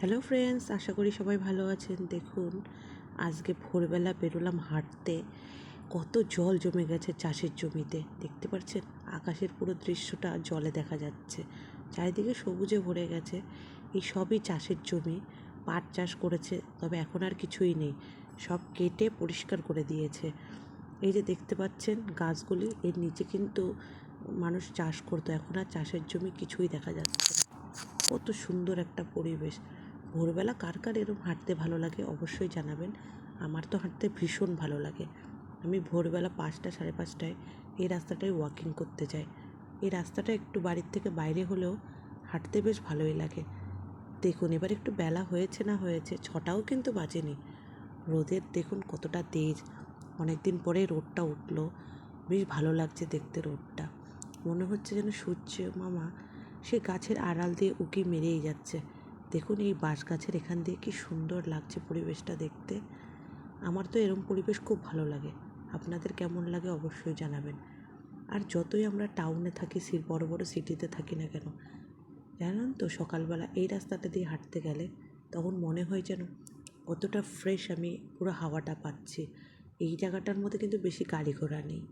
Hello friends, আশা করি সবাই ভালো আছেন। দেখুন, আজকে ভোরবেলা বেরোলাম হাঁটতে। কত জল জমে গেছে চাষের জমিতে, দেখতে পাচ্ছেন? আকাশের পুরো দৃশ্যটা জলে দেখা যাচ্ছে, চারিদিকে সবুজে ভরে গেছে। এই সবই চাষের জমি। পাট চাষ করেছে, তবে এখন আর কিছুই নেই, সব কেটে পরিষ্কার করে দিয়েছে। এই যে দেখতে পাচ্ছেন গাছগুলি, এর নিচে কিন্তু মানুষ চাষ করতো, এখন আর চাষের জমি কিছুই দেখা যাচ্ছে না। কত সুন্দর একটা পরিবেশ। ভোরবেলা কার কার এরকম হাঁটতে ভালো লাগে অবশ্যই জানাবেন। আমার তো হাঁটতে ভীষণ ভালো লাগে। আমি ভোরবেলা 5টা 5:30টায় এই রাস্তাটায় ওয়াকিং করতে যাই। এই রাস্তাটা একটু বাড়ির থেকে বাইরে হলেও হাঁটতে বেশ ভালোই লাগে। দেখুন, এবার একটু বেলা হয়েছে না হয়েছে, 6টাও কিন্তু বাজেনি। রোদের দেখুন কতটা তেজ, অনেক দিন পরে রোদটা উঠলো। বেশ ভালো লাগছে দেখতে রোদটা। মনে হচ্ছে যেন সূর্য মামা সে গাছের আড়াল দিয়ে উঁকি মেরেই যাচ্ছে। দেখুন এই বাঁশ গাছের এখান দিয়ে কি সুন্দর লাগছে পরিবেশটা দেখতে। আমার তো এরম পরিবেশ খুব ভালো লাগে। আপনাদের কেমন লাগে অবশ্যই জানাবেন। আর যতই আমরা টাউনে থাকি, বড় বড় সিটিতে থাকি না কেন, জানেন তো, সকালবেলা এই রাস্তাটা দিয়ে হাঁটতে গেলে তখন মনে হয় যেন কতটা ফ্রেশ আমি পুরো হাওয়াটা পাচ্ছি। এই জায়গাটার মধ্যে কিন্তু বেশি গাড়ি ঘোড়া নেই।